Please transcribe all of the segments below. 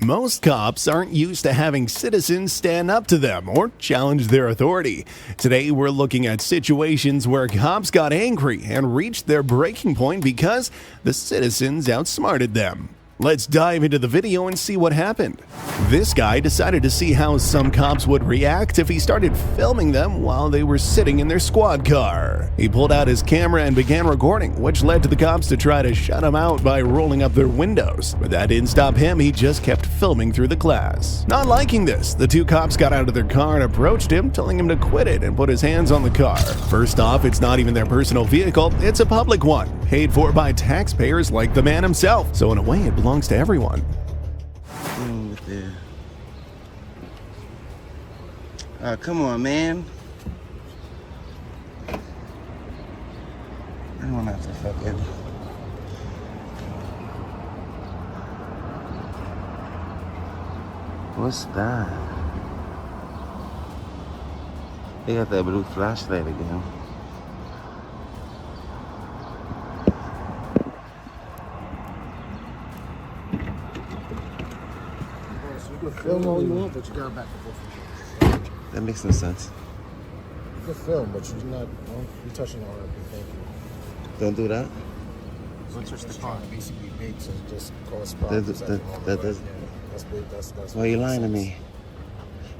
Most cops aren't used to having citizens stand up to them or challenge their authority. Today, we're looking at situations where cops got angry and reached their breaking point because the citizens outsmarted them. Let's dive into the video and see what happened. This guy decided to see how some cops would react if he started filming them while they were sitting in their squad car. He pulled out his camera and began recording, which led to the cops to try to shut him out by rolling up their windows. But that didn't stop him, he just kept filming through the class. Not liking this, the two cops got out of their car and approached him, telling him to quit it and put his hands on the car. First off, it's not even their personal vehicle, it's a public one, paid for by taxpayers like the man himself. So in a way, it belongs to everyone. Come on, man. I don't have to fucking. What's that? They got that blue flashlight again. You can film all you want, but you gotta back up off. That makes no sense. You can film, but you're not. You're touching all that. Thank you. Don't do that. Don't touch the car. Basically, bait and just cause problems. That does. That's big. That's. Why are you lying to me?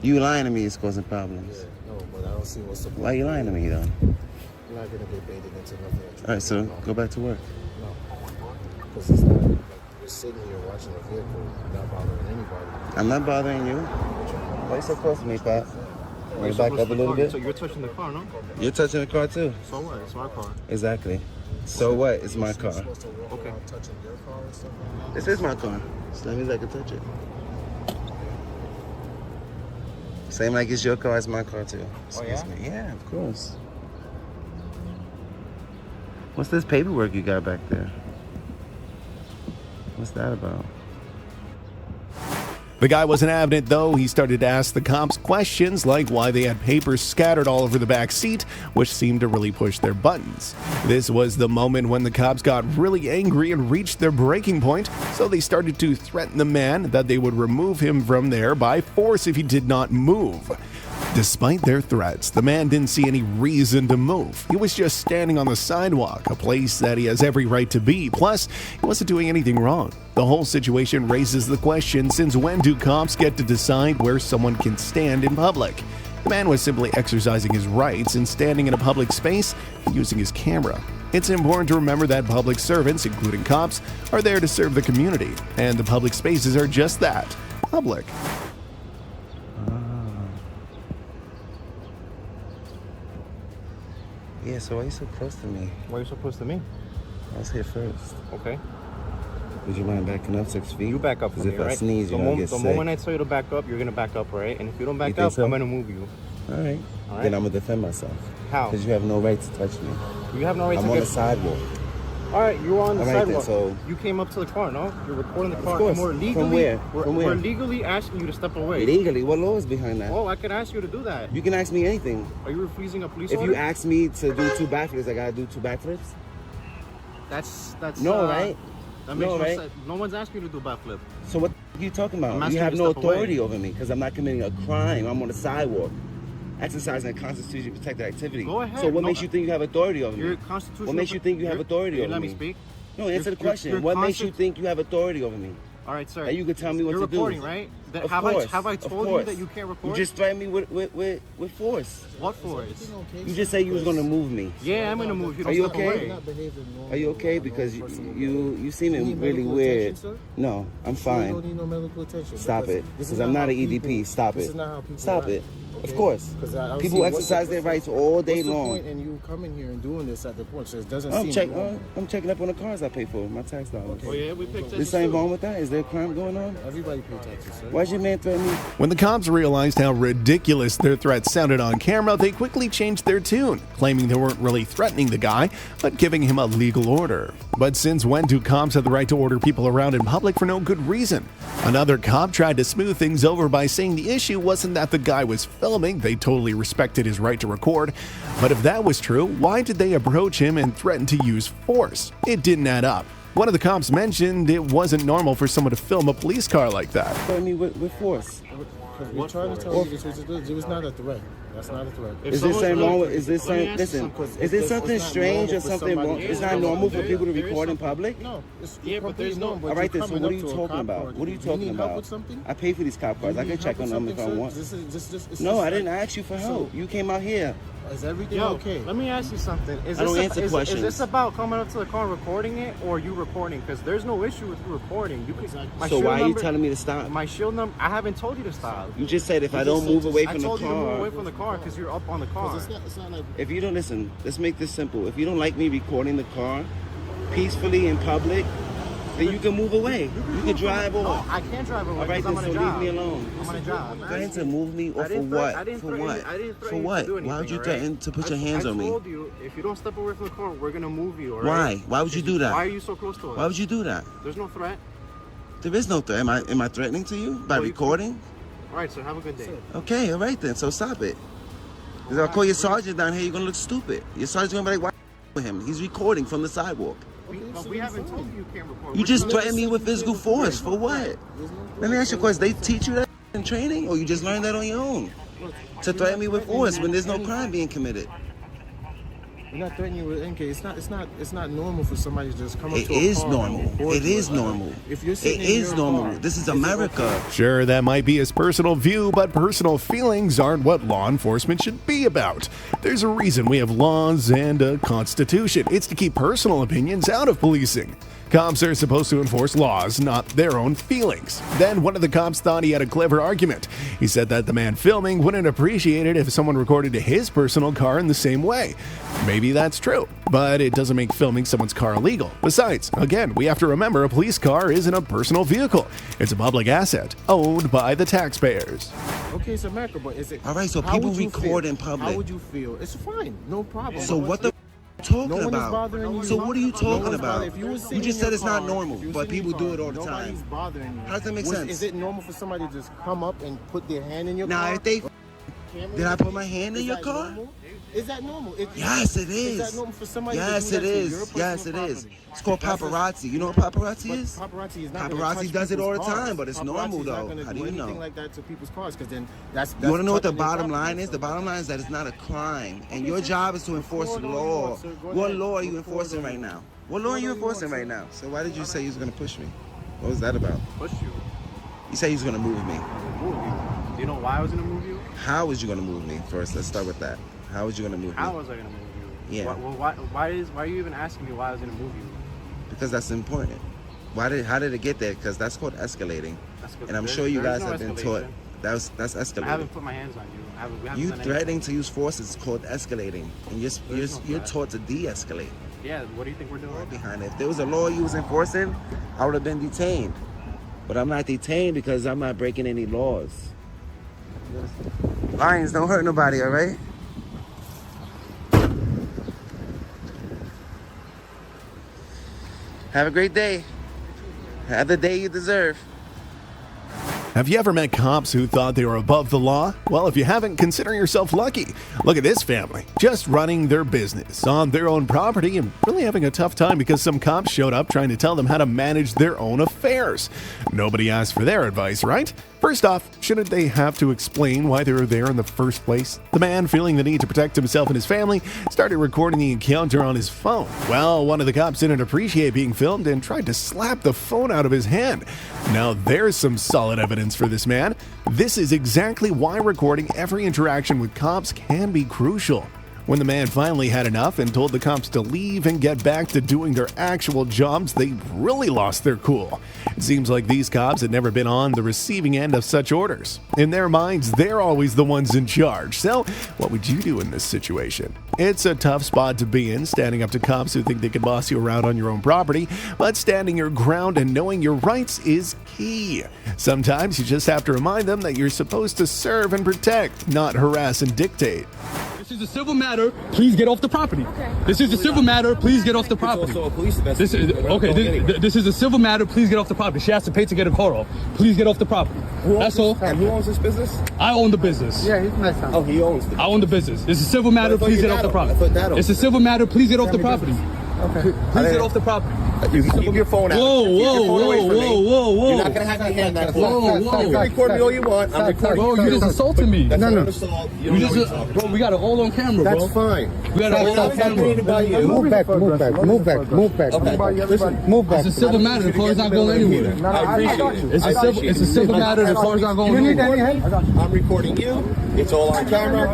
You lying to me is causing problems. Yeah, no, but I don't see what's the point. Why are you lying to me, though? You're not gonna get baited into nothing. All right, so go back to work. No, because it's not. Like, you're sitting here watching a vehicle, not bothering anybody. I'm not bothering you. Why are you so close to me, Pat? Bring it back up a little bit. So you're touching the car, no? You're touching the car too. So what? It's my car. Exactly. So what? It's my car. Okay. Touching your car and stuff like that. This is my car. So that means I can touch it. Same like it's your car, it's my car too. Excuse me. Yeah, of course. What's this paperwork you got back there? What's that about? The guy wasn't having it though. He started to ask the cops questions like why they had papers scattered all over the back seat, which seemed to really push their buttons. This was the moment when the cops got really angry and reached their breaking point, so they started to threaten the man that they would remove him from there by force if he did not move. Despite their threats, the man didn't see any reason to move. He was just standing on the sidewalk, a place that he has every right to be. Plus, he wasn't doing anything wrong. The whole situation raises the question, since when do cops get to decide where someone can stand in public? The man was simply exercising his rights and standing in a public space and using his camera. It's important to remember that public servants, including cops, are there to serve the community, and the public spaces are just that, public. Yeah, so why are you so close to me? Why are you so close to me? I was here first. Okay. Would you mind backing up 6 feet? You back up Because from if me, I right? sneeze, you're going to get The sick. moment I tell you to back up, you're going to back up, right? And if you don't back think up, so? I'm going to move you. All right. All right. Then I'm going to defend myself. How? Because you have no right to touch me. You have no right I'm to on get... the sidewalk. All right, you were on the All right, then, sidewalk. so- You came up to the car, no? You're recording the car. course. And we're legally, From where? We're, From where? we're legally asking you to step away. Legally, what law is behind that? Oh, I can ask you to do that. You can ask me anything. Are you refusing a police If order? you ask me to do 2 backflips, I got to do 2 backflips? That's No, right? That makes No, no right? sense. No one's asking you to do a backflip. So what are you talking I'm about? asking You you have to no step away. authority over me because I'm not committing a crime. I'm on the sidewalk. Exercising a constitutionally protected activity. Go ahead. So what No, makes you think you have authority over You're me? constitutional. What makes you think you have authority you over let me? me speak? No, answer the question. you're What makes you constant- think you have authority over me? All right, sir. That you could tell me what You're to do. recording, right? That, Of have course, I of told you course. that you can't record? You just threatened me with force. What force? You just said you was gonna move me. Yeah, I'm gonna move. You Are don't you step okay? away. Are you okay? Because you seeming need really medical weird. attention, sir? No, I'm You don't fine. need no medical attention. Stop because it. this is Because I'm not how an EDP. people- Stop This it. is not how people Stop act. it. Of Okay? course. 'Cause I don't People see what's exercise the- their rights all day what's the long. point in you coming here and doing this at the point? So it doesn't I'm seem wrong. checking up on the cars I pay for, my tax dollars. Oh yeah, we picked This ain't wrong with that? Is there a crime going on? Everybody pay taxes, sir. Why'd your man threaten me? When the cops realized how ridiculous their threats sounded on camera, they quickly changed their tune, claiming they weren't really threatening the guy, but giving him a legal order. But since when do cops have the right to order people around in public for no good reason? Another cop tried to smooth things over by saying the issue wasn't that the guy was filming, they totally respected his right to record. But if that was true, why did they approach him and threaten to use force? It didn't add up. One of the cops mentioned it wasn't normal for someone to film a police car like that. I mean, with force. Because we're trying to tell you it was not a threat. That's not a threat. Is this something wrong with? Is this something? Listen, is this something strange or something wrong? It's not normal for people to record in public. No, it's but there's no. All right, then. So what are you talking about? What are you talking about? I pay for these cop cars. I can check on them if I want. No, I didn't ask you for help. You came out here. Is everything Yo, okay? let me ask you something. I don't answer questions. Is this about coming up to the car and recording it, or you recording? Because there's no issue with you recording. You can. So why are you telling me to stop? My shield number. I haven't told you to stop. You just said if I don't move away from the car. I told you to move away from the car because you're up on the car. It's not like If you don't listen, let's make this simple. If you don't like me recording the car peacefully in public, then you can move away. You can drive off. I can't drive away. All right, I'm then, on so a job. leave me alone. I'm on a job. Threaten to move me or for what? For what? For what? Why would you threaten to put your hands on me? I told you, if you don't step away from the car, we're going to move you, all Why? right? Why would you do that? Why are you so close to us? Why would you do that? There's no threat. There is no threat. Am I threatening to you by recording? All right, so have a good day. Okay, all right then. So stop it. Because I'll call your sergeant down here. You're gonna look stupid. Your sergeant's gonna be like, "Why with him? He's recording from the sidewalk." But we haven't told you you can't record. You just threatened me with physical force for what? Let me ask you a question. They teach you that in training, or you just learned that on your own? To threaten me with force when there's no crime being committed. We're not threatening you with NK. It's not normal for somebody to just come up It to a is car normal. and record It you. is normal. If you're It sitting in is your normal. car, This is it America. okay? Sure, that might be his personal view, but personal feelings aren't what law enforcement should be about. There's a reason we have laws and a constitution. It's to keep personal opinions out of policing. Cops are supposed to enforce laws, not their own feelings. Then one of the cops thought he had a clever argument. He said that the man filming wouldn't appreciate it if someone recorded his personal car in the same way. Maybe that's true, but it doesn't make filming someone's car illegal. Besides, again, we have to remember a police car isn't a personal vehicle. It's a public asset, owned by the taxpayers. Okay, it's America, but is it? All right, so how people would you record feel? in public. How would you feel? It's fine, no problem. So what the talking No one is about? bothering you. So what are you No talking one's about? bothering- if you were sitting You just in said your it's not car, normal, if you were but sitting in people your do car, it all the nobody's time. bothering you. How does that make sense? Is it normal for somebody to just come up and put their hand in your Now, car? if they Camera? did I put my hand in Is your that car? normal? Is that normal? Yes, it Is that is. normal for somebody Yes, to do it that to is. your Yes, it personal is. property? It's called That's paparazzi. You know what paparazzi But is? paparazzi is not gonna Paparazzi touch does it all the people's time, cars. but it's Paparazzi normal is not though. gonna How do do you anything know? like that to people's cars? Because then that's You want to know what the touching their bottom property. line is? The bottom line is that it's not a crime, and your sir. job is to enforce Record the all you law. want, sir. Go What ahead. law are you Record enforcing all right you now? want. What law are you Record all you enforcing want, right sir. now? So why did you say you was gonna push me? What was that about? Push you. You said you was gonna move me. Move you. Do you know why I was gonna move you? How was you gonna move me? First, let's start with that. How was you gonna move How me? was I gonna move you? Yeah. Why are you even asking me why I was gonna move you? Because that's important. How did it get there? Because that's called escalating. That's good. And I'm sure you There's guys no have been taught escalation. that's I escalating. haven't put my hands on you. We haven't You done threatening anything. to use force is called escalating, and There's no you're threat. taught to de-escalate. Yeah. What do you think we're doing? Behind it. If there was a law you was enforcing, I would have been detained. But I'm not detained because I'm not breaking any laws. Lions don't hurt nobody, all right? Have a great day. Have the day you deserve. Have you ever met cops who thought they were above the law? Well, if you haven't, consider yourself lucky. Look at this family, just running their business on their own property and really having a tough time because some cops showed up trying to tell them how to manage their own affairs. Nobody asked for their advice, right? First off, shouldn't they have to explain why they were there in the first place? The man, feeling the need to protect himself and his family, started recording the encounter on his phone. Well, one of the cops didn't appreciate being filmed and tried to slap the phone out of his hand. Now there's some solid evidence for this man. This is exactly why recording every interaction with cops can be crucial. When the man finally had enough and told the cops to leave and get back to doing their actual jobs, they really lost their cool. It seems like these cops had never been on the receiving end of such orders. In their minds, they're always the ones in charge. So, what would you do in this situation? It's a tough spot to be in, standing up to cops who think they can boss you around on your own property, but standing your ground and knowing your rights is key. Sometimes you just have to remind them that you're supposed to serve and protect, not harass and dictate. This is a civil matter. Please get off the property. Okay. This is a civil matter. Please get off the property. It's also a police This is investigation. okay. This is a civil matter. Please get off the property. She has to pay to get a car off. Please get off the property. That's all. And who owns this business? I own the business. Yeah, he's my son. Oh, he owns the I own the business. It's a civil matter. But I thought Please your get off dad the owned it. I property. thought dad owned It's a it. civil matter. Please get off the Family property. business. Okay. Please get off the property. You can keep your phone out. Whoa, Keep your whoa, phone away whoa, from me. whoa, whoa, whoa. You're not gonna have me hand that phone. Whoa, You can whoa. record me all you want. I'm recording Bro, you just insulted me. That's No, not no. an assault. You We don't know what you're just, talking bro, we got it all on camera, bro. That's fine. We got it all on I'm not worried camera. about you. Move back, move back, move back, move back. Okay. Listen, move back. It's a civil matter. The car's not going anywhere. I appreciate it. It's a civil matter. The car's not going anywhere. I'm recording you. It's all on camera.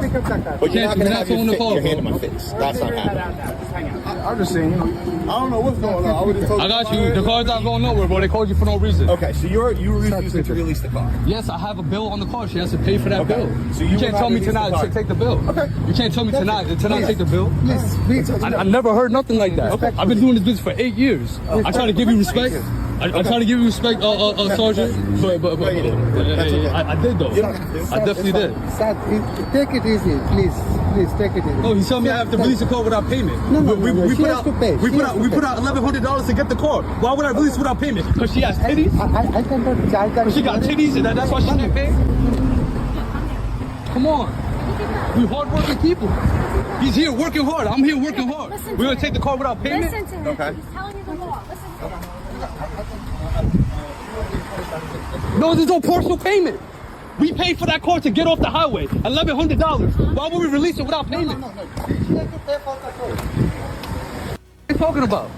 But you're not going to have your hand in my face. That's not happening. I'm just saying, I don't know what's going on. I would have told I got you. The car's not going nowhere, bro. They called you for no reason. Okay, so you refusing to release the car. Yes, I have a bill on the car. She has to pay for that bill. So you you can't will tell not me release the tonight car. to take the bill. Okay. You can't tell me tonight to take the bill. please. I never heard nothing like that. Okay. I've been doing this business for 8 years. I try to give you respect. I try to give you respect, Sergeant. But No, you didn't. That's okay. I did though. You don't have to. I definitely did. Start, take it easy, please. Please take it easy. Oh, he told me I have to release the car without payment. No, we she put has out to pay. we She put has out to we pay. put out $1,100 to get the car. Why would I release without payment? Because she has titties. I cannot. She got titties, and that's why she can't pay. Come on. We hardworking people. He's here working hard. I'm here working hard. Listen We're gonna to take the car without payment. Listen to him. Okay. He's telling you the law. Listen to him. No, there's no partial payment. We paid for that car to get off the highway. $1,100. Why would we release it without payment? What are you talking about?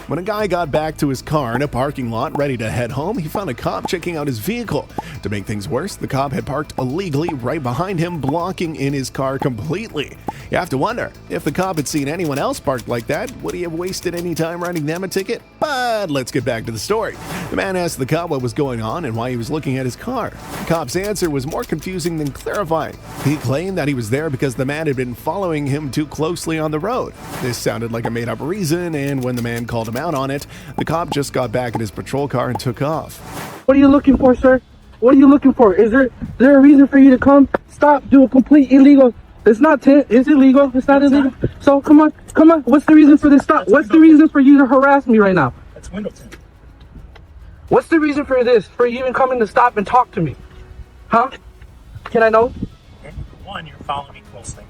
When a guy got back to his car in a parking lot ready to head home, he found a cop checking out his vehicle. To make things worse, the cop had parked illegally right behind him, blocking in his car completely. You have to wonder, if the cop had seen anyone else parked like that, would he have wasted any time writing them a ticket? But let's get back to the story. The man asked the cop what was going on and why he was looking at his car. The cop's answer was more confusing than clarifying. He claimed that he was there because the man had been following him too closely on the road. This sounded like a made-up reason, and when the man called him out on it, the cop just got back in his patrol car and took off. What are you looking for, sir? What are you looking for? Is there a reason for you to come? Stop, do a complete illegal. It's not it's illegal. It's not illegal. So come on. What's the reason for this stop? What's the reason for you to harass me right now? That's window tint. What's the reason for this? For you even coming to stop and talk to me? Huh? Can I know? Okay. One, you're following me closely.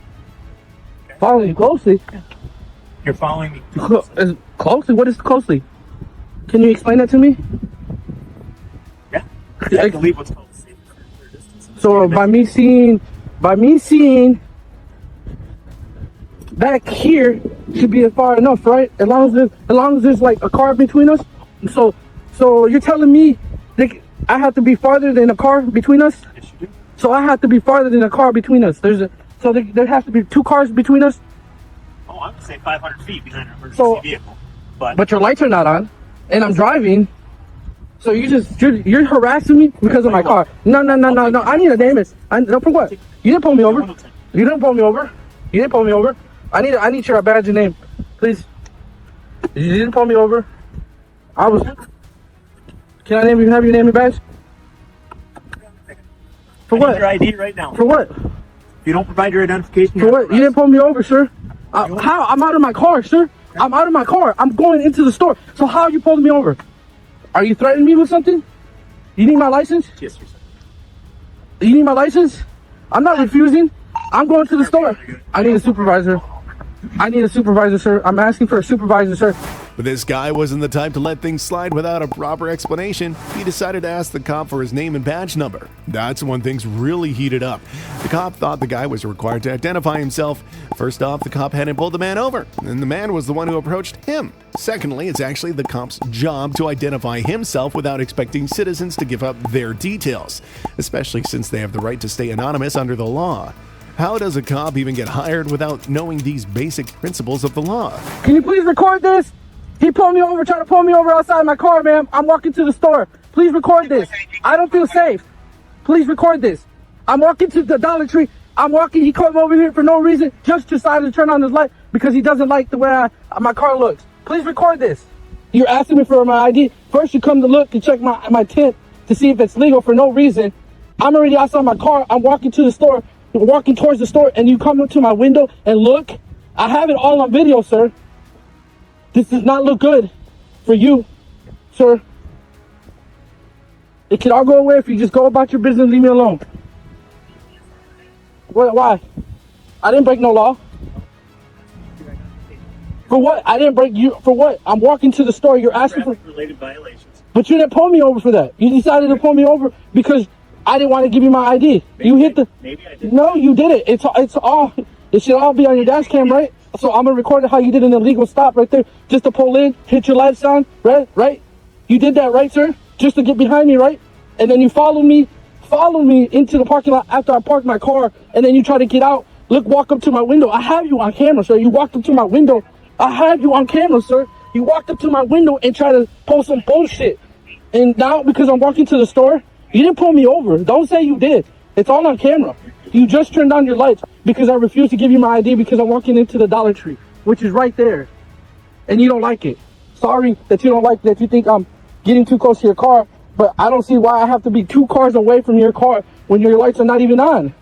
Okay. Following you closely? You're following me too closely. Closely? What is closely? Can you explain that to me? Yeah. I believe what's called safe and clear distance. So by me seeing back here should be far enough, right? As long as there's like a car between us. So you're telling me that I have to be farther than a car between us? Yes, you do. So I have to be farther than a car between us. So there has to be 2 cars between us. Oh, I would say 500 feet behind an emergency vehicle. But your lights are not on, and I'm driving. So you're harassing me because of my car. No. I need a damage. No, for what? You didn't pull me over. You didn't pull me over. I need your badge and name, please. You didn't pull me over. Can I have your name and badge? For I what? need your ID right now. For what? If you don't provide your identification, For what? You didn't pull me over, sir. How? I'm out of my car, sir. I'm out of my car. I'm going into the store. So how are you pulling me over? Are you threatening me with something? You need my license? Yes, sir. You need my license? I'm not refusing. I'm going to the store. I need a supervisor. Sir. I'm asking for a supervisor, sir. But this guy wasn't the type to let things slide without a proper explanation. He decided to ask the cop for his name and badge number. That's when things really heated up. The cop thought the guy was required to identify himself. First off, the cop hadn't pulled the man over, and the man was the one who approached him. Secondly, it's actually the cop's job to identify himself without expecting citizens to give up their details, especially since they have the right to stay anonymous under the law. How does a cop even get hired without knowing these basic principles of the law? Can you please record this? He pulled me over, trying to pull me over outside my car, ma'am. I'm walking to the store. Please record this. I don't feel safe. Please record this. I'm walking to the Dollar Tree. He called me over here for no reason, just decided to turn on his light because he doesn't like the way my car looks. Please record this. You're asking me for my ID. First you come to look to check my tent to see if it's legal for no reason. I'm already outside my car. I'm walking to the store, walking towards the store, and you come up to my window and look. I have it all on video, sir. This does not look good for you, sir. It can all go away if you just go about your business and leave me alone. Why? I didn't break no law. For what? I didn't break you. For what? I'm walking to the store. You're asking for Related violations. But you didn't pull me over for that. You decided to pull me over because I didn't want to give you my ID. You hit the. Maybe I did. No, you did it. It's all. It should all be on your dash cam, right? So I'm gonna record how you did an illegal stop right there, just to pull in, hit your lights on, right? Right? You did that, right, sir? Just to get behind me, right? And then you followed me into the parking lot after I parked my car, and then you try to get out. Look, walk up to my window. I have you on camera, sir. You walked up to my window. I have you on camera, sir. You walked up to my window and tried to pull some bullshit. And now, because I'm walking to the store, you didn't pull me over. Don't say you did. It's all on camera. You just turned on your lights because I refused to give you my ID because I'm walking into the Dollar Tree, which is right there. And you don't like it. Sorry that you don't like that. You think I'm getting too close to your car, but I don't see why I have to be 2 cars away from your car when your lights are not even on.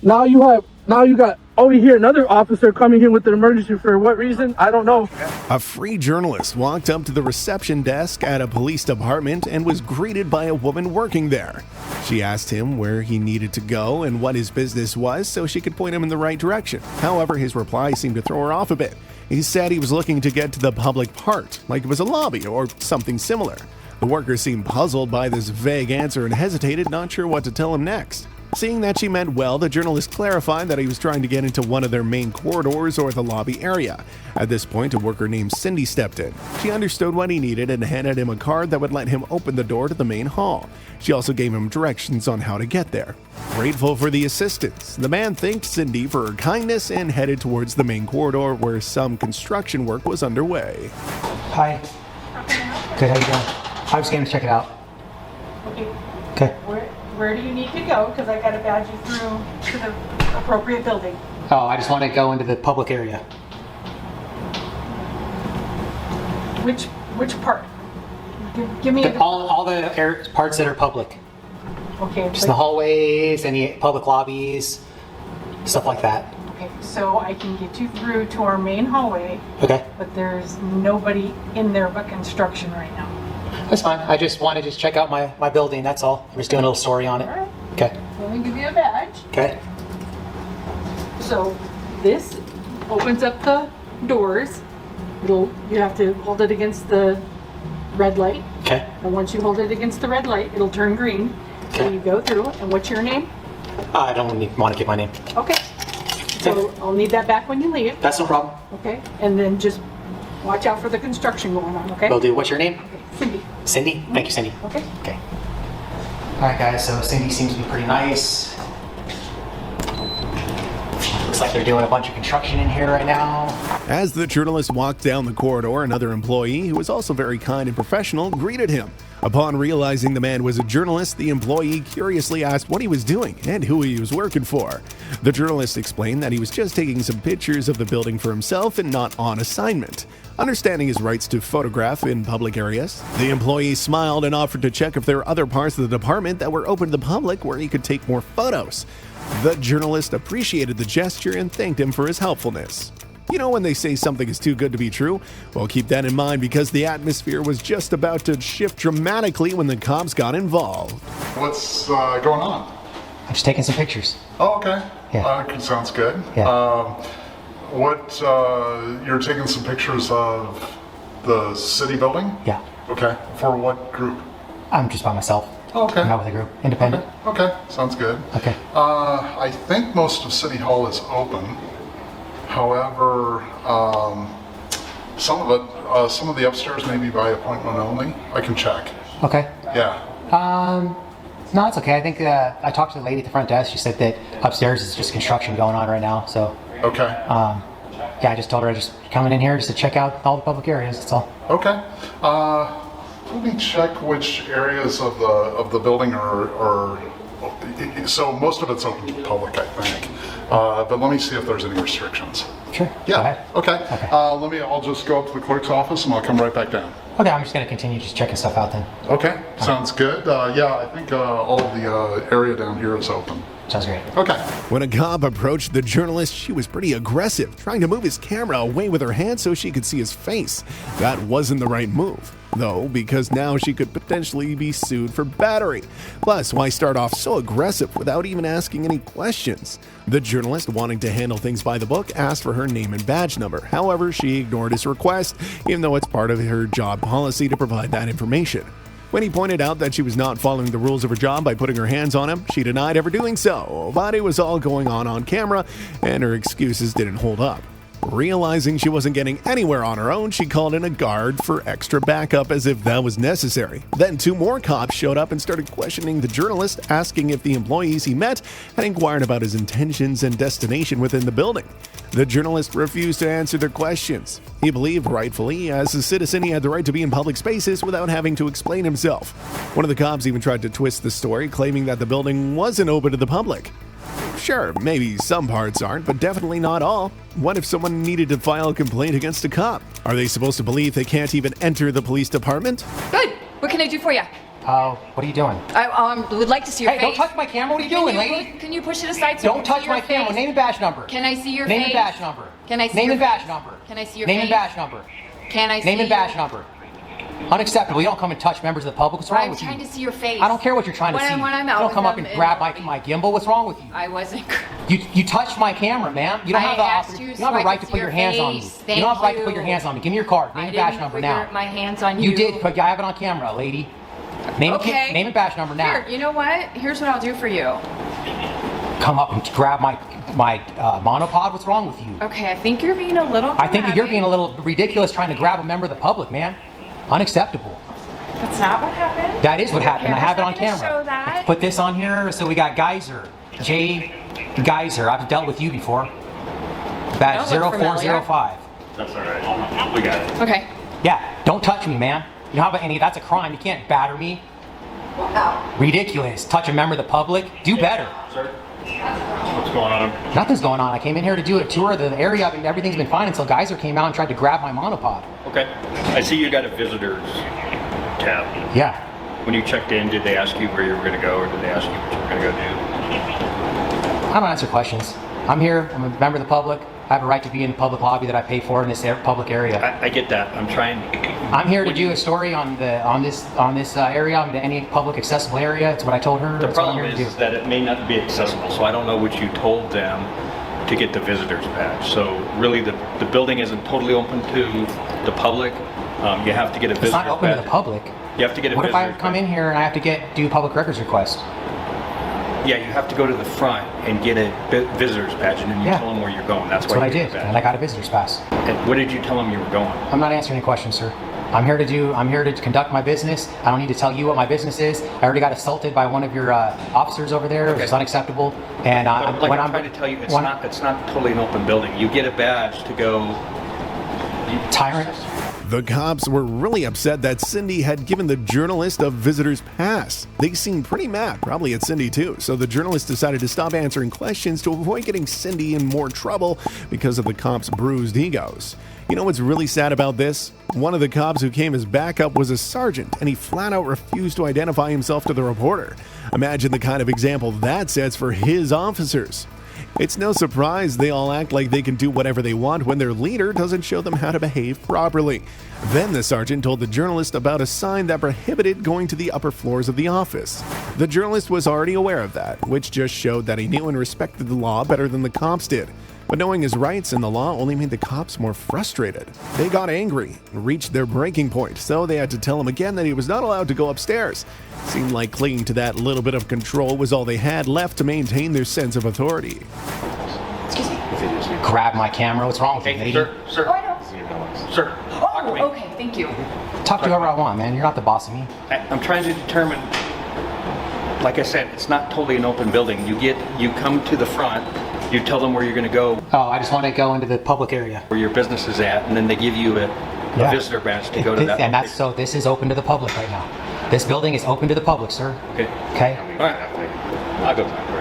Now you got over here another officer coming here with an emergency for what reason? I don't know. A free journalist walked up to the reception desk at a police department and was greeted by a woman working there. She asked him where he needed to go and what his business was so she could point him in the right direction. However, his reply seemed to throw her off a bit. He said he was looking to get to the public part, like it was a lobby or something similar. The worker seemed puzzled by this vague answer and hesitated, not sure what to tell him next. Seeing that she meant well, the journalist clarified that he was trying to get into one of their main corridors or the lobby area. At this point, a worker named Cindy stepped in. She understood what he needed and handed him a card that would let him open the door to the main hall. She also gave him directions on how to get there. Grateful for the assistance, the man thanked Cindy for her kindness and headed towards the main corridor where some construction work was underway. Hi. Good, how you doing? I was going to check it out. Okay. Where do you need to go? Because I got to badge you through to the appropriate building. Oh, I just want to go into the public area. Which part? Give me all the parts that are public. Okay. Just the hallways, any public lobbies, stuff like that. Okay, so I can get you through to our main hallway. Okay. But there's nobody in there but construction right now. That's fine. I just want to check out my building, that's all. I'm just doing a little story on it. All right. Okay. Let me give you a badge. Okay. So this opens up the doors. You have to hold it against the red light. Okay. And once you hold it against the red light, it'll turn green. Okay. So you go through. And what's your name? I don't want to give my name. Okay. So I'll need that back when you leave. That's no problem. Okay. And then just watch out for the construction going on, okay? Will do. What's your name? Okay. Cindy. Cindy? Thank you, Cindy. Okay. Okay. Alright guys, so Cindy seems to be pretty nice. Looks like they're doing a bunch of construction in here right now. As the journalist walked down the corridor, another employee, who was also very kind and professional, greeted him. Upon realizing the man was a journalist, the employee curiously asked what he was doing and who he was working for. The journalist explained that he was just taking some pictures of the building for himself and not on assignment. Understanding his rights to photograph in public areas, the employee smiled and offered to check if there were other parts of the department that were open to the public where he could take more photos. The journalist appreciated the gesture and thanked him for his helpfulness. You know when they say something is too good to be true? Well, keep that in mind because the atmosphere was just about to shift dramatically when the cops got involved. What's going on? I'm just taking some pictures. Oh, okay. Yeah. Sounds good. Yeah. You're taking some pictures of the city building? Yeah. Okay. For what group? I'm just by myself. Oh, okay. I'm not with a group. Independent. Okay. Sounds good. Okay. I think most of City Hall is open. However, some of the upstairs may be by appointment only. I can check. Okay. Yeah. No, it's okay. I think I talked to the lady at the front desk. She said that upstairs is just construction going on right now. So. Okay. Yeah, I just told her I just coming in here just to check out all the public areas. That's all. Okay. Let me check which areas of the building are. So most of it's open to the public, I think. But let me see if there's any restrictions. Sure. Yeah. Go ahead. Okay. I'll just go up to the clerk's office and I'll come right back down. Okay, I'm just going to continue just checking stuff out then. Okay. Sounds good. Yeah, I think all of the area down here is open. Sounds great. Okay. When a cop approached the journalist, she was pretty aggressive, trying to move his camera away with her hand so she could see his face. That wasn't the right move. though, because now she could potentially be sued for battery. Plus, why start off so aggressive without even asking any questions? The journalist, wanting to handle things by the book, asked for her name and badge number. However, she ignored his request, even though it's part of her job policy to provide that information. When he pointed out that she was not following the rules of her job by putting her hands on him, she denied ever doing so, but it was all going on camera, and her excuses didn't hold up. Realizing she wasn't getting anywhere on her own, she called in a guard for extra backup as if that was necessary. Then 2 more cops showed up and started questioning the journalist, asking if the employees he met had inquired about his intentions and destination within the building. The journalist refused to answer their questions. He believed, rightfully, as a citizen he had the right to be in public spaces without having to explain himself. One of the cops even tried to twist the story, claiming that the building wasn't open to the public. Sure, maybe some parts aren't, but definitely not all. What if someone needed to file a complaint against a cop? Are they supposed to believe they can't even enter the police department? Good. What can I do for you? What are you doing? I would like to see your face. Hey, don't touch my camera. What are you doing, lady? Can you push it aside so don't touch my camera. Name and badge number. Can I see your face? Name and badge number. Can I see Name your and badge number. Can I see your Name face? and badge number. Can I see Name and badge number. Unacceptable. You don't come and touch members of the public. What's wrong with you? I'm trying to see your face. I don't care what you're trying to see. When I'm you out don't come up with and them grab my gimbal. What's wrong with you? I wasn't. You touched my camera, ma'am. You don't have the you don't have a right to put your hands on me. You don't have a right to put your hands on me. Give me your card. Name and badge number now. My hands on you. You did, but I have it on camera, lady. Name and badge number now. Here, you know what? Here's what I'll do for you. Come up and grab my monopod. What's wrong with you? Okay, I think you're being a little. I think that you're being a little ridiculous trying to grab a member of the public, man. Unacceptable. That's not what happened. That is what happened. I have it on Camera's not camera. gonna show that. Put this on here. So we got Geyser, J. Geyser. I've dealt with you before. Badge 0405. That's all right. We got it. Okay. Yeah, don't touch me, man. You know how about any? That's a crime. You can't batter me. Wow. Ridiculous. Touch a member of the public. Do better. Sir, what's going on? Nothing's going on. I came in here to do a tour of the area, and everything's been fine until Geyser came out and tried to grab my monopod. Okay. I see you got a visitors tab. Yeah. When you checked in, did they ask you where you were going to go, or did they ask you what you were going to go do? I don't answer questions. I'm here. I'm a member of the public. I have a right to be in the public lobby that I pay for in this public area. I get that. I'm here to do a story on this area, on any public accessible area. It's what I told her. The problem is that it may not be accessible, so I don't know what you told them to get the visitors badge. So really, the building isn't totally open to the public. You have to get a visitor's badge. It's not open to the public. You have to get a What if I visitor's come in here and I have to do public records request? Yeah, you have to go to the front and get a visitor's badge, and then you tell them where you're going. That's what I did, and I got a visitor's pass. And what did you tell them you were going? I'm not answering any questions, sir. I'm here to conduct my business. I don't need to tell you what my business is. I already got assaulted by one of your officers over there, which is unacceptable. And I'm trying to tell you, it's not totally an open building. You get a badge to go. Tyrant. The cops were really upset that Cindy had given the journalist a visitor's pass. They seemed pretty mad, probably at Cindy too, so the journalist decided to stop answering questions to avoid getting Cindy in more trouble because of the cops' bruised egos. You know what's really sad about this? One of the cops who came as backup was a sergeant, and he flat out refused to identify himself to the reporter. Imagine the kind of example that sets for his officers. It's no surprise they all act like they can do whatever they want when their leader doesn't show them how to behave properly. Then the sergeant told the journalist about a sign that prohibited going to the upper floors of the office. The journalist was already aware of that, which just showed that he knew and respected the law better than the cops did. But knowing his rights and the law only made the cops more frustrated. They got angry and reached their breaking point, so they had to tell him again that he was not allowed to go upstairs. Seemed like clinging to that little bit of control was all they had left to maintain their sense of authority. Excuse me. Grab my camera. What's wrong with you, lady? Sir. Oh, I know. Sir. Oh, okay. Thank you. Talk to whoever I want, man. You're not the boss of me. I'm trying to determine. Like I said, it's not totally an open building. You come to the front. You tell them where you're going to go. Oh, I just want to go into the public area. Where your business is at, and then they give you a visitor badge to go to that. And so this is open to the public right now. This building is open to the public, sir. Okay. Okay? All right. I'll go talk to her.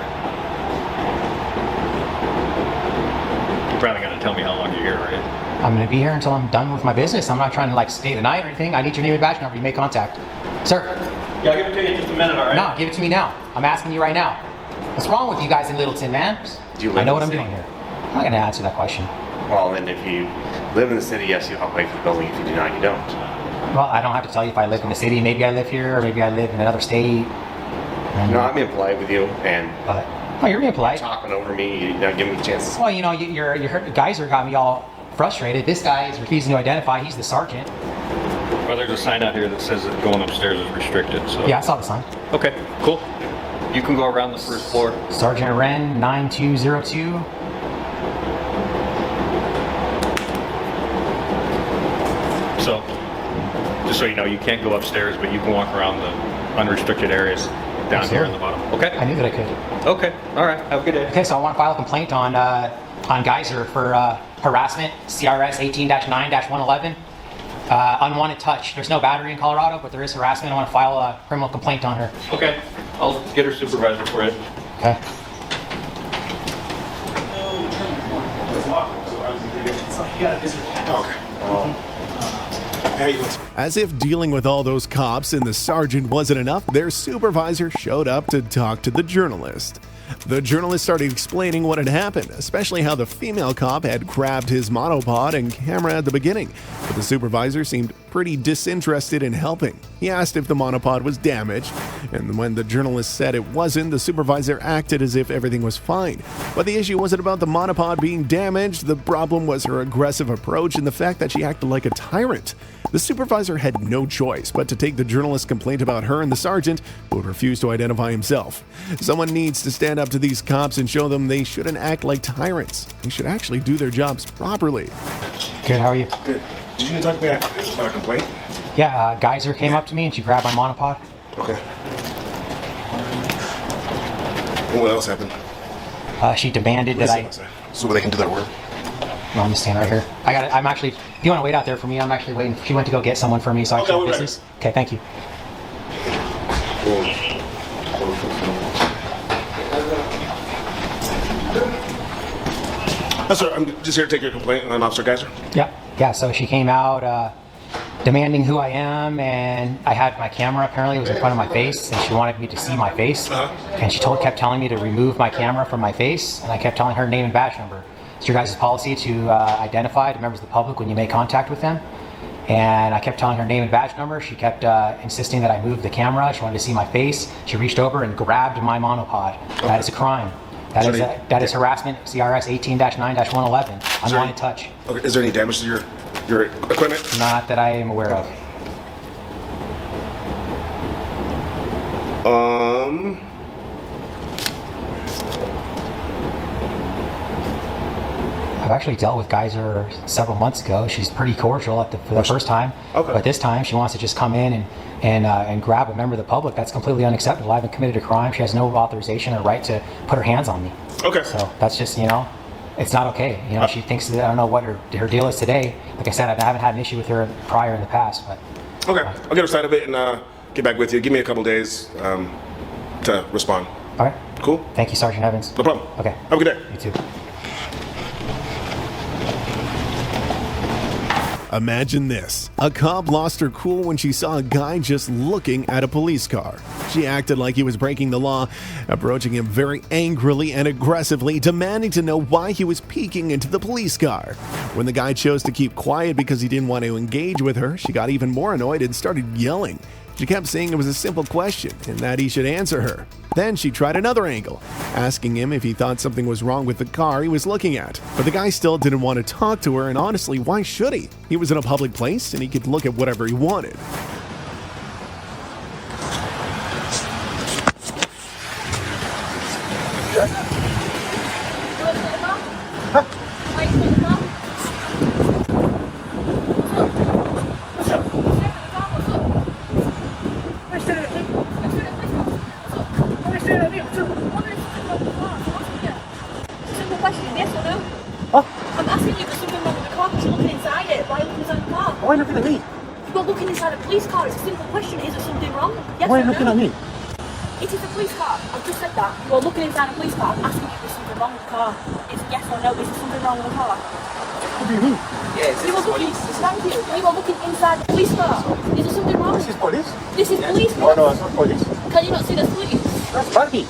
You're probably going to tell me how long you're here, right? I'm going to be here until I'm done with my business. I'm not trying to stay the night or anything. I need your name and badge number. You make contact. Sir. Yeah, I'll give it to you in just a minute, all right? No, give it to me now. I'm asking you right now. What's wrong with you guys in Littleton, man? I know what I'm doing here. I'm not going to answer that question. Well, then if you live in the city, yes, you have to pay for the building. If you do not, you don't. Well, I don't have to tell you if I live in the city. Maybe I live here, or maybe I live in another state. No, I'm being polite with you, and oh, you're being polite. Talking over me, you're not giving me chances. Well, you know, your Geyser got me all frustrated. This guy is refusing to identify. He's the sergeant. Well, there's a sign out here that says that going upstairs is restricted. So yeah, I saw the sign. Okay, cool. You can go around the first floor. Sergeant Wren, 9202. So, just so you know, you can't go upstairs, but you can walk around the unrestricted areas down here on the bottom. Okay. I knew that I could. Okay. All right. Have a good day. Okay, so I want to file a complaint on Geyser for harassment, CRS 18-9-111. Unwanted touch. There's no battery in Colorado, but there is harassment. I want to file a criminal complaint on her. Okay. I'll get her supervisor for it. Okay. As if dealing with all those cops and the sergeant wasn't enough, their supervisor showed up to talk to the journalist. The journalist started explaining what had happened, especially how the female cop had grabbed his monopod and camera at the beginning, but the supervisor seemed pretty disinterested in helping. He asked if the monopod was damaged, and when the journalist said it wasn't, the supervisor acted as if everything was fine. But the issue wasn't about the monopod being damaged, the problem was her aggressive approach and the fact that she acted like a tyrant. The supervisor had no choice but to take the journalist's complaint about her and the sergeant, who would refuse to identify himself. Someone needs to stand up to these cops and show them they shouldn't act like tyrants. They should actually do their jobs properly. Good, how are you? Good. Did you talk to me about a complaint? Yeah, Geyser came up to me and she grabbed my monopod. Okay. And what else happened? She demanded that I... So they can do their work? No, I'm just standing right here. I'm actually... If you want to wait out there for me, I'm actually waiting. She went to go get someone for me, so I can business. Right. Okay, thank you. Sir, I'm just here to take your complaint on Officer Geyser. Yeah, so she came out demanding who I am, and I had my camera, apparently it was in front of my face, and she wanted me to see my face. And she kept telling me to remove my camera from my face, and I kept telling her name and badge number. It's your guys' policy to identify to members of the public when you make contact with them. And I kept telling her name and badge number. She kept insisting that I move the camera. She wanted to see my face. She reached over and grabbed my monopod. Okay. That is a crime. That is harassment, CRS 18-9-111, unwanted touch. Okay, is there any damage to your equipment? Not that I am aware of. I've actually dealt with Geyser several months ago. She's pretty cordial for the first time, but this time she wants to just come in and grab a member of the public. That's completely unacceptable. I haven't committed a crime. She has no authorization or right to put her hands on me. Okay. So that's just, it's not okay. She thinks that I don't know what her deal is today. Like I said, I haven't had an issue with her prior in the past, but. Okay, I'll get her side of it and get back with you. Give me a couple days to respond. All right. Cool. Thank you, Sergeant Evans. No problem. Okay. Have a good day. You too. Imagine this. A cop lost her cool when she saw a guy just looking at a police car. She acted like he was breaking the law, approaching him very angrily and aggressively, demanding to know why he was peeking into the police car. When the guy chose to keep quiet because he didn't want to engage with her, she got even more annoyed and started yelling. She kept saying it was a simple question and that he should answer her. Then she tried another angle, asking him if he thought something was wrong with the car he was looking at. But the guy still didn't want to talk to her, and honestly, why should he? He was in a public place and he could look at whatever he wanted. I'm asking you if there's something wrong with the car because you're looking inside it. Why are you looking inside the car? Why are you looking at me? You're looking inside a police car. It's a simple question. Is there something wrong? Yes Why are or you looking no? at me? It is a police car. I've just said that. You're looking inside a police car. I'm asking you if there's something wrong with the car. It's yes or no. Is there something wrong with the car? What do you mean? Yes. You are looking. Thank you. You are looking inside the police car. Is there something wrong? This is police. This is police. No, no, it's not police. Can you not see there's police? That's parking.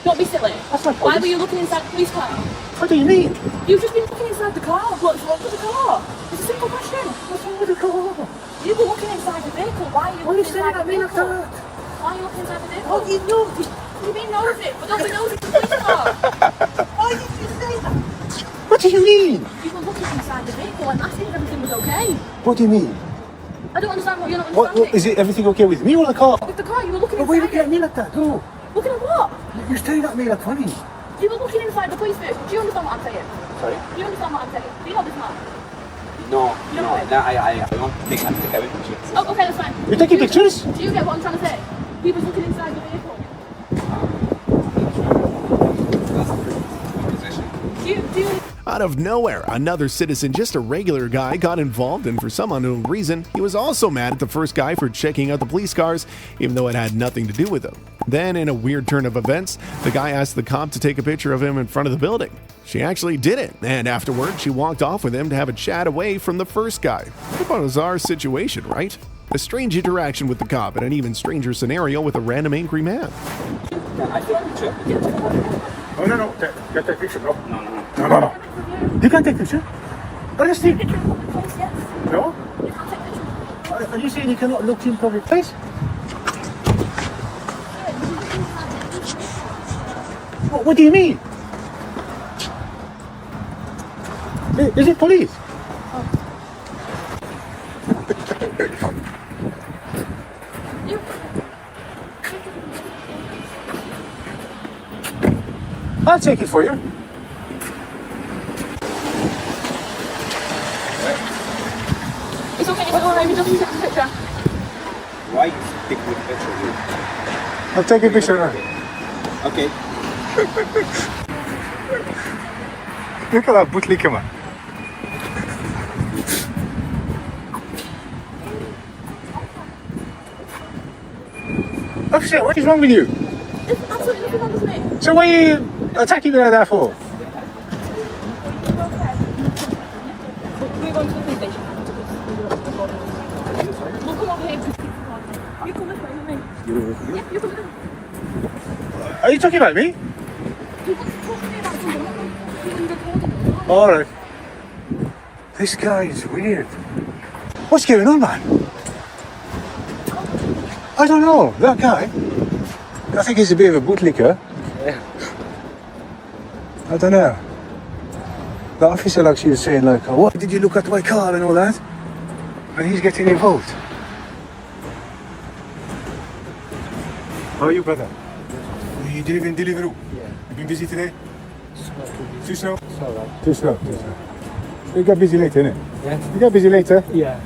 Don't be silly. That's not police. Why were you looking inside the police car? What do you mean? You've just been looking inside the car. What's wrong with the car? It's a simple question. What's wrong with the car? You were looking inside the vehicle. Why are you looking inside the vehicle? Why are you looking inside the vehicle? Oh, you know it. You mean knows it, but nobody knows it's a police car. Why did you say that? What do you mean? You were looking inside the vehicle and asking if everything was okay. What do you mean? I don't understand what you're not understanding. What is it? Everything okay with me or the car? With the car, you were looking But inside why are you looking it. at me like that? No. Looking at what? You're staring at me like funny. You were looking inside the police vehicle. Do you understand what I'm saying? Sorry? Do you understand what I'm saying? Do you know this man? No. You know what? I don't think I'm taking pictures. Oh, okay, that's fine. You're taking pictures? Do you get what I'm trying to say? He was looking inside the vehicle. Do you Out of nowhere, another citizen, just a regular guy, got involved, and for some unknown reason, he was also mad at the first guy for checking out the police cars, even though it had nothing to do with him. Then, in a weird turn of events, the guy asked the cop to take a picture of him in front of the building. She actually did it, and afterward, she walked off with him to have a chat away from the first guy. What a bizarre situation, right? A strange interaction with the cop, and an even stranger scenario with a random angry man. Oh, no. Get that picture, bro. No. You can't take picture? Honestly? No? Are you saying you cannot look in public place? What do you mean? Is it police? I'll take it for you. It's okay, it's alright, we just take a picture. Why you taking a picture of you? I'll take a picture now. Okay. Look at that bootlicker, man. Officer, what is wrong with you? There's absolutely nothing wrong with me. So why are you attacking me like that for? We're going to the police station. We'll come over here. You come with me. Yeah, you come with me. Are you talking about me? You want to talk to me about something. You're recording. Alright. This guy is weird. What's going on, man? I don't know. That guy, I think he's a bit of a bootlicker. I don't know. The officer, like she was saying, like, oh, what did you look at my car and all that? And he's getting involved. How are you, brother? You delivering Deliveroo? Yeah. You been busy today? Too slow? Too slow. You got busy later, innit? Yeah. You got busy later? Yeah.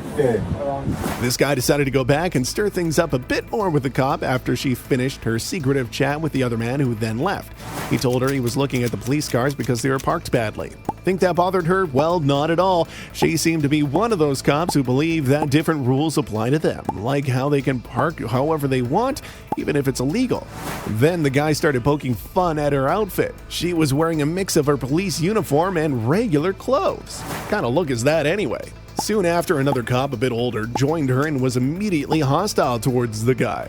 This guy decided to go back and stir things up a bit more with the cop after she finished her secretive chat with the other man, who then left. He told her he was looking at the police cars because they were parked badly. Think that bothered her? Well, not at all. She seemed to be one of those cops who believe that different rules apply to them, like how they can park however they want, even if it's illegal. Then the guy started poking fun at her outfit. She was wearing a mix of her police uniform and regular clothes. What kind of look is that anyway? Soon after, another cop, a bit older, joined her and was immediately hostile towards the guy.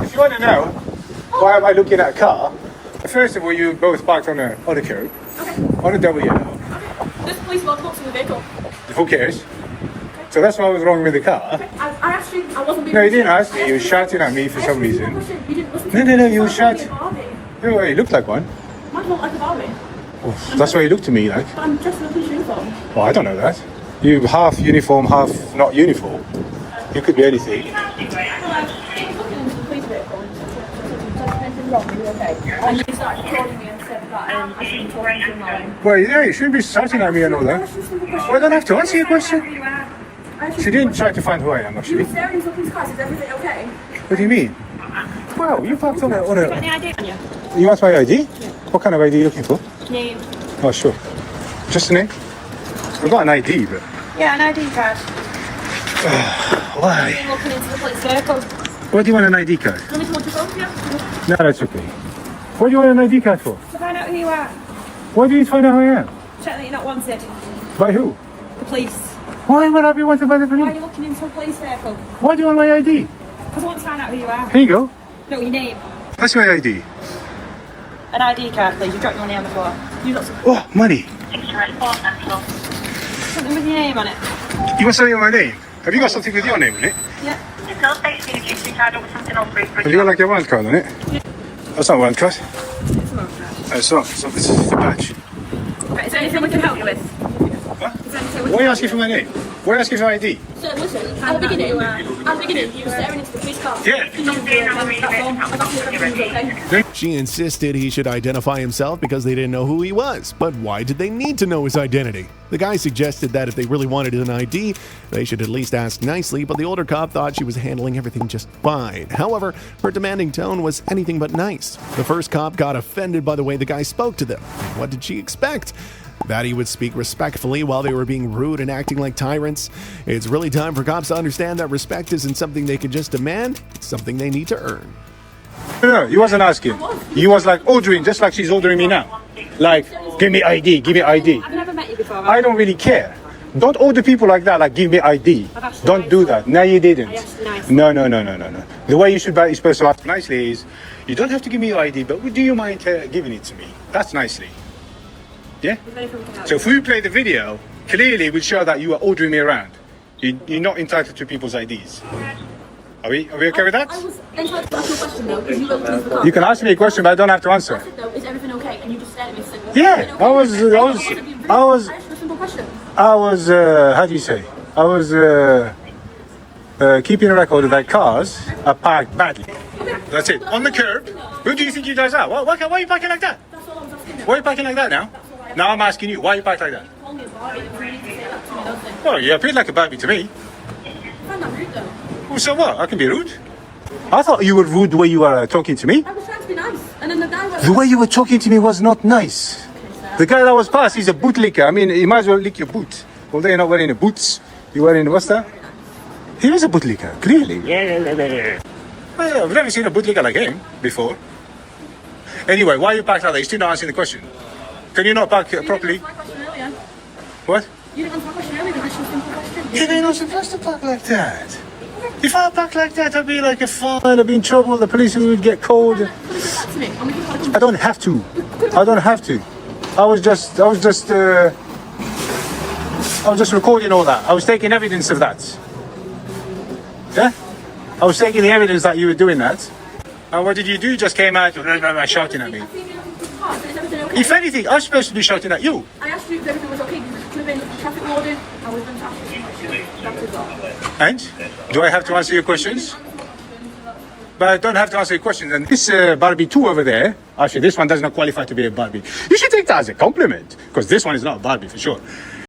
If you want to know why am I looking at a car, first of all, you both parked on a curb, Okay. on a double yellow. Okay. This police log looks in the vehicle. Who cares? So that's what was wrong with the car. Okay. I asked you, I wasn't being No, you didn't ask me. You were shouting at me for some reason. You didn't listen to me. No, you were shouting. Barbie. No, you looked like one. Might look like a Barbie. Oh, that's why you looked to me like. But I'm dressed in a police uniform. Well, I don't know that. You half uniform, half not uniform. You could be anything. Well, I was looking into the police vehicle and said anything wrong, are you okay? And you started recording me and said that I shouldn't talk to him that way. Well, yeah, you shouldn't be shouting at me and all that. Well, I don't have to answer your question. She didn't try to find who I am, You actually. were staring into the police cars, is everything okay? What do you mean? Well, you parked on a... Got any ID on you? You want my ID? Yeah. What kind of ID are you looking for? Name. Oh, sure. Just a name? I've got an ID, but... Yeah, an ID card. Why? You're looking into the police vehicle. Why do you want an ID card? Do you want me to hold your phone for you? No, that's okay. What do you want an ID card for? To find out who you are. Why do you need to find out who I am? Check that you're not wanted. By who? The police. Why would I be wanted by the Why are police? you looking into a police vehicle? Why do you want my ID? Because I want to find out who you are. Here you go. No, your name. That's my ID. An ID card, please. You dropped your money on the floor. You got Oh, money. something with your name on it. You want something on my name? Have you got something with your name on it? Yeah. Have you got like your warrant card on it? That's not a warrant card. It's not. This is the badge. Okay, is there anything we can help you with? What? Why are you asking for my name? Why are you asking for ID? So listen, at the beginning, you were staring into the police car. Yeah. She insisted he should identify himself because they didn't know who he was. But why did they need to know his identity? The guy suggested that if they really wanted an ID, they should at least ask nicely, but the older cop thought she was handling everything just fine. However, her demanding tone was anything but nice. The first cop got offended by the way the guy spoke to them. What did she expect? That he would speak respectfully while they were being rude and acting like tyrants? It's really time for cops to understand that respect isn't something they can just demand, it's something they need to earn. No, he wasn't asking. He was like ordering, just like she's ordering me now. Like, give me ID, give me ID. I've never met you before. I don't really care. Don't order people like that, like give me ID. Don't do that. No, you didn't. No. The way you're supposed to ask nicely is, you don't have to give me your ID, but do you mind giving it to me? That's nicely. Yeah? So if we play the video, clearly we'll show that you are ordering me around. You're not entitled to people's IDs. Are we okay with that? I was entitled to ask you a question though, because you were looking for the car. You can ask me a question, but I don't have to answer. Though, is everything okay? And you just stared at me and said, Yeah, I was, I asked a simple question. how do you say? I was keeping a record of that cars are parked badly. That's it. On the curb. Who do you think you guys are? Why are you parking like that? That's all I was asking. Why are you parking like that now? Now I'm asking you, why are you parked like that? You called me a Barbie, you really need to say that to me, don't they? Well, you appeared like a Barbie to me. I find that rude though. Well, so what? I can be rude. I thought you were rude the way you were talking to me. I was trying to be nice, and then the guy went. The way you were talking to me was not nice. The guy that was past, he's a bootlicker. I mean, he might as well lick your boot. Although you're not wearing a boots, you're wearing, what's that? He is a bootlicker, clearly. Well, I've never seen a bootlicker like him before. Anyway, why are you parked like that? You're still not answering the question. Can you not park properly? What? You didn't answer my question earlier, I asked you a simple question. You're not supposed to park like that. If I park like that, I'd be like a fine, I'd be in trouble, the police would get called. I don't have to. I don't have to. I was just recording all that. I was taking evidence of that. Yeah? I was taking the evidence that you were doing that. And what did you do? You just came out shouting at me. If anything, I'm supposed to be shouting at you. I asked you if everything was okay. You could have been traffic warden. I was in traffic. That was all. And? Do I have to answer your questions? But I don't have to answer your questions. And this Barbie 2 over there, actually this one does not qualify to be a Barbie. You should take that as a compliment, because this one is not a Barbie for sure.